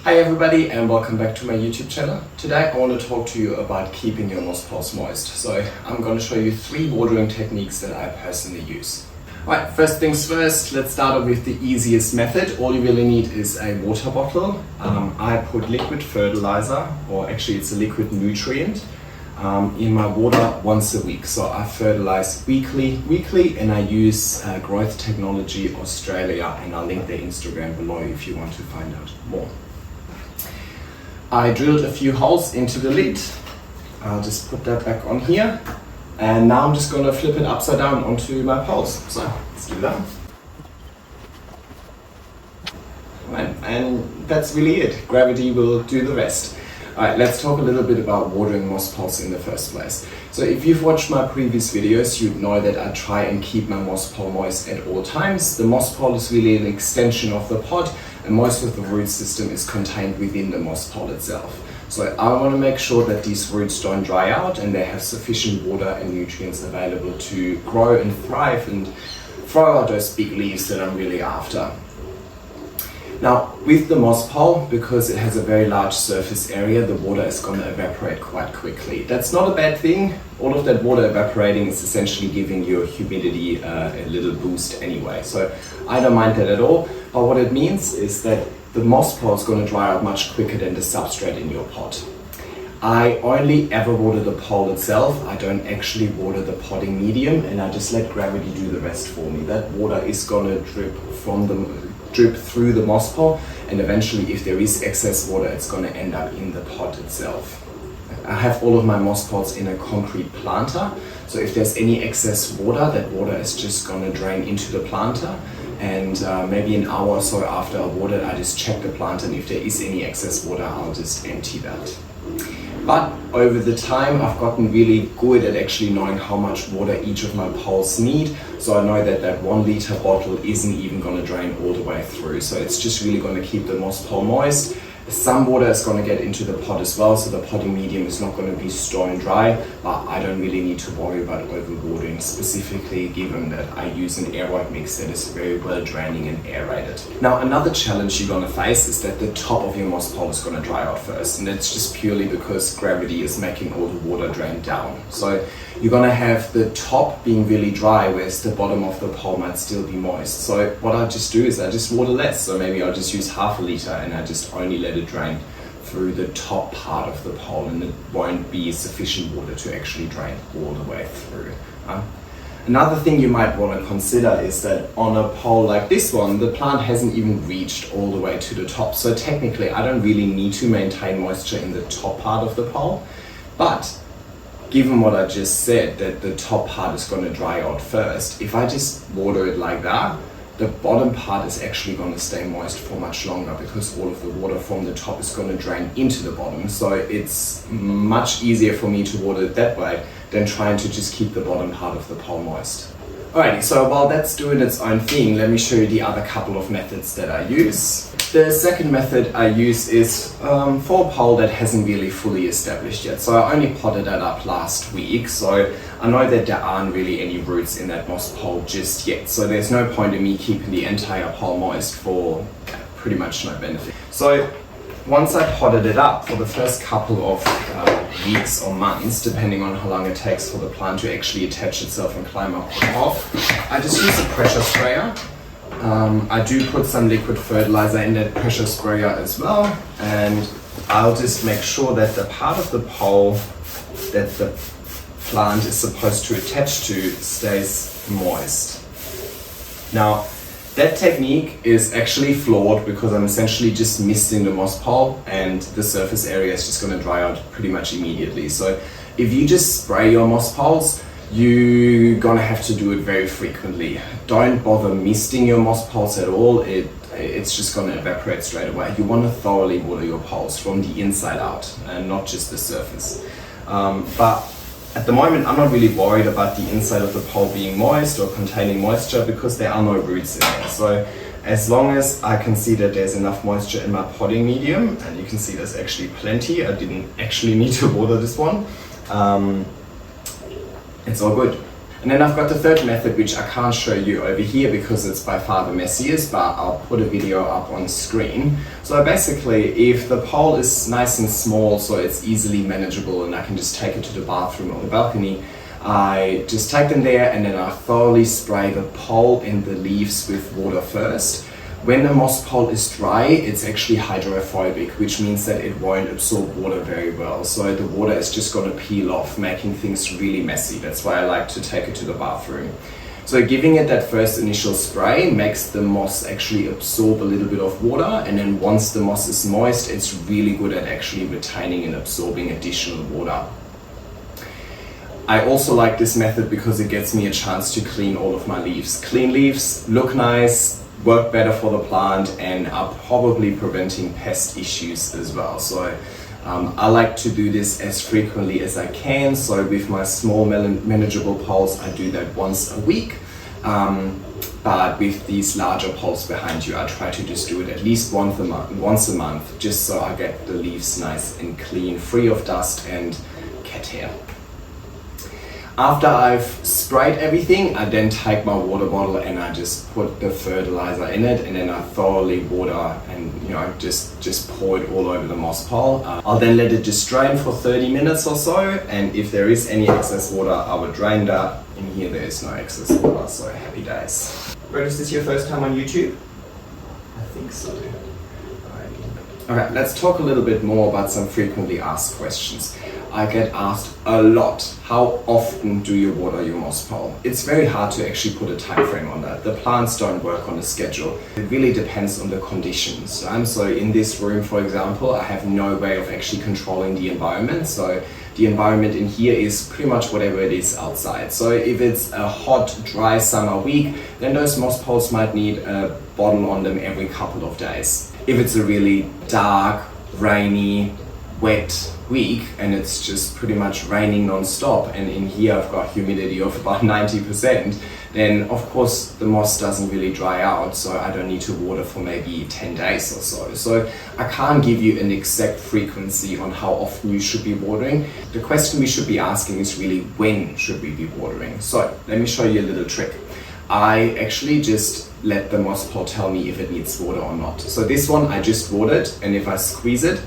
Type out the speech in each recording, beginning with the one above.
Hi everybody and welcome back to my YouTube channel. Today I want to talk to you about keeping your moss poles moist. So I'm going to show you 3 watering techniques that I personally use. Alright, first things first, let's start off with the easiest method. All you really need is a water bottle. I put liquid fertilizer, or actually it's a liquid nutrient, in my water once a week. So I fertilize weekly and I use Growth Technology Australia, and I'll link their Instagram below if you want to find out more. I drilled a few holes into the lid. I'll just put that back on here. And now I'm just going to flip it upside down onto my poles. So let's do that. Right, and that's really it. Gravity will do the rest. Alright, let's talk a little bit about watering moss poles in the first place. So if you've watched my previous videos, you'd know that I try and keep my moss pole moist at all times. The moss pole is really an extension of the pot, and most of the root system is contained within the moss pole itself. So I want to make sure that these roots don't dry out and they have sufficient water and nutrients available to grow and thrive and throw out those big leaves that I'm really after. Now with the moss pole, because it has a very large surface area, the water is going to evaporate quite quickly. That's not a bad thing. All of that water evaporating is essentially giving your humidity a little boost anyway. So I don't mind that at all. But what it means is that the moss pole is going to dry out much quicker than the substrate in your pot. I only ever water the pole itself. I don't actually water the potting medium, and I just let gravity do the rest for me. That water is going to drip through the moss pole, and eventually if there is excess water, it's going to end up in the pot itself. I have all of my moss poles in a concrete planter, so if there's any excess water, that water is just going to drain into the planter, and maybe an hour or so after I watered, I just check the planter, and if there is any excess water, I'll just empty that. But over the time, I've gotten really good at actually knowing how much water each of my poles need. So I know that that 1 liter bottle isn't even going to drain all the way through. So it's just really going to keep the moss pole moist. Some water is going to get into the pot as well, so the potting medium is not going to be stone dry, but I don't really need to worry about overwatering, specifically given that I use an aeroid mix that is very well draining and aerated. Now another challenge you're going to face is that the top of your moss pole is going to dry out first, and that's just purely because gravity is making all the water drain down. So you're going to have the top being really dry, whereas the bottom of the pole might still be moist. So what I just do is I just water less, so maybe I'll just use half a liter and I just only let it drain through the top part of the pole, and it won't be sufficient water to actually drain all the way through. Another thing you might want to consider is that on a pole like this one, the plant hasn't even reached all the way to the top. So technically I don't really need to maintain moisture in the top part of the pole, but given what I just said, that the top part is going to dry out first, if I just water it like that, the bottom part is actually going to stay moist for much longer, because all of the water from the top is going to drain into the bottom. So it's much easier for me to water it that way than trying to just keep the bottom part of the pole moist. Alrighty, so while that's doing its own thing, let me show you the other couple of methods that I use. The second method I use is for a pole that hasn't really fully established yet. So I only potted that up last week, so I know that there aren't really any roots in that moss pole just yet. So there's no point in me keeping the entire pole moist for pretty much no benefit. So once I potted it up, for the first couple of weeks or months, depending on how long it takes for the plant to actually attach itself and climb up and off, I just use a pressure sprayer. I do put some liquid fertilizer in that pressure sprayer as well, and I'll just make sure that the part of the pole that the plant is supposed to attach to stays moist. Now, that technique is actually flawed because I'm essentially just misting the moss pole, and the surface area is just going to dry out pretty much immediately. So if you just spray your moss poles, you're gonna have to do it very frequently. Don't bother misting your moss poles at all. It's just gonna evaporate straight away. You want to thoroughly water your poles from the inside out and not just the surface. But at the moment, I'm not really worried about the inside of the pole being moist or containing moisture, because there are no roots in there. So as long as I can see that there's enough moisture in my potting medium, and you can see there's actually plenty, I didn't actually need to water this one, it's all good. And then I've got the third method, which I can't show you over here because it's by far the messiest, but I'll put a video up on screen. So basically, if the pole is nice and small, so it's easily manageable and I can just take it to the bathroom or the balcony, I just take them there and then I thoroughly spray the pole and the leaves with water first. When the moss pole is dry, it's actually hydrophobic, which means that it won't absorb water very well. So the water is just going to peel off, making things really messy. That's why I like to take it to the bathroom. So giving it that first initial spray makes the moss actually absorb a little bit of water, and then once the moss is moist, it's really good at actually retaining and absorbing additional water. I also like this method because it gets me a chance to clean all of my leaves. Clean leaves look nice, work better for the plant, and are probably preventing pest issues as well. So I like to do this as frequently as I can. So with my small manageable poles, I do that once a week. But with these larger poles behind you, I try to just do it at least once a month, just so I get the leaves nice and clean, free of dust and cat hair. After I've sprayed everything, I then take my water bottle and I just put the fertilizer in it, and then I thoroughly water and just pour it all over the moss pole. I'll then let it just drain for 30 minutes or so, and if there is any excess water, I will drain that. In here there is no excess water, so happy days. Brett, is this your first time on YouTube? I think so. Okay, let's talk a little bit more about some frequently asked questions. I get asked a lot, how often do you water your moss pole? It's very hard to actually put a time frame on that. The plants don't work on a schedule. It really depends on the conditions. So in this room, for example, I have no way of actually controlling the environment. So the environment in here is pretty much whatever it is outside. So if it's a hot, dry summer week, then those moss poles might need a bottle on them every couple of days. If it's a really dark, rainy, wet week and it's just pretty much raining non-stop, and in here I've got humidity of about 90%, then of course the moss doesn't really dry out, so I don't need to water for maybe 10 days or so. So I can't give you an exact frequency on how often you should be watering. The question we should be asking is really, when should we be watering? So let me show you a little trick. I actually just let the moss pole tell me if it needs water or not. So this one I just watered, and if I squeeze it,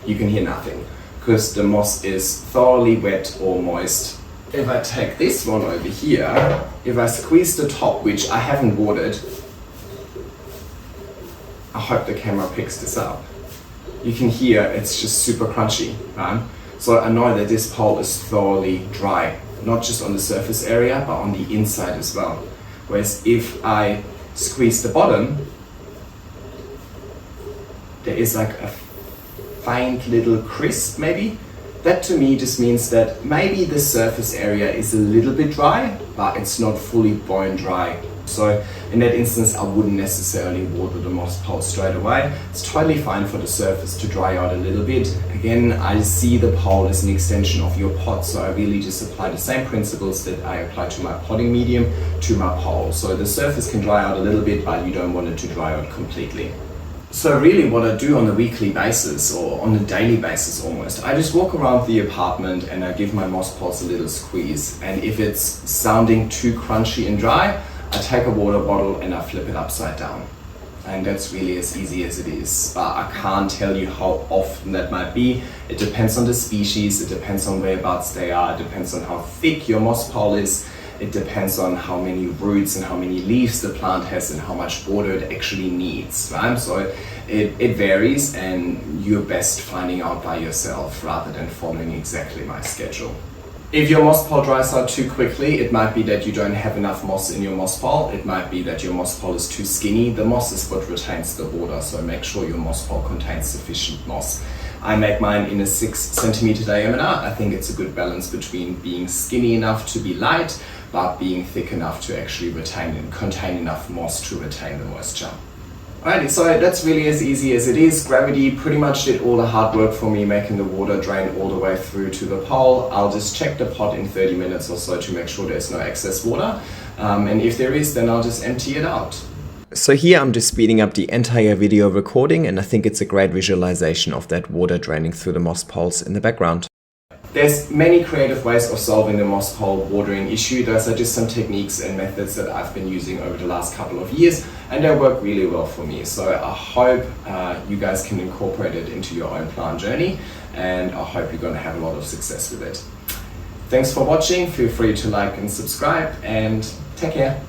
you can hear nothing because the moss is thoroughly wet or moist. If I take this one over here, if I squeeze the top, which I haven't watered, I hope the camera picks this up. You can hear it's just super crunchy, right? So I know that this pole is thoroughly dry, not just on the surface area, but on the inside as well. Whereas if I squeeze the bottom, there is like a faint little crisp maybe. That to me just means that maybe the surface area is a little bit dry, but it's not fully bone dry. So in that instance, I wouldn't necessarily water the moss pole straight away. It's totally fine for the surface to dry out a little bit. Again, I see the pole as an extension of your pot, so I really just apply the same principles that I apply to my potting medium to my pole. So the surface can dry out a little bit, but you don't want it to dry out completely. So really what I do on a weekly basis, or on a daily basis almost, I just walk around the apartment and I give my moss poles a little squeeze. And if it's sounding too crunchy and dry, I take a water bottle and I flip it upside down. And that's really as easy as it is. But I can't tell you how often that might be. It depends on the species, it depends on whereabouts they are, it depends on how thick your moss pole is. It depends on how many roots and how many leaves the plant has and how much water it actually needs, right? So it varies, and you're best finding out by yourself rather than following exactly my schedule. If your moss pole dries out too quickly, it might be that you don't have enough moss in your moss pole. It might be that your moss pole is too skinny. The moss is what retains the water, so make sure your moss pole contains sufficient moss. I make mine in a 6 centimeter diameter. I think it's a good balance between being skinny enough to be light, but being thick enough to actually retain and contain enough moss to retain the moisture. Alrighty, so that's really as easy as it is. Gravity pretty much did all the hard work for me, making the water drain all the way through to the pole. I'll just check the pot in 30 minutes or so to make sure there's no excess water. And if there is, then I'll just empty it out. So here I'm just speeding up the entire video recording, and I think it's a great visualization of that water draining through the moss poles in the background. There's many creative ways of solving the moss pole watering issue. Those are just some techniques and methods that I've been using over the last couple of years, and they work really well for me. So I hope you guys can incorporate it into your own plant journey, and I hope you're going to have a lot of success with it. Thanks for watching. Feel free to like and subscribe, and take care.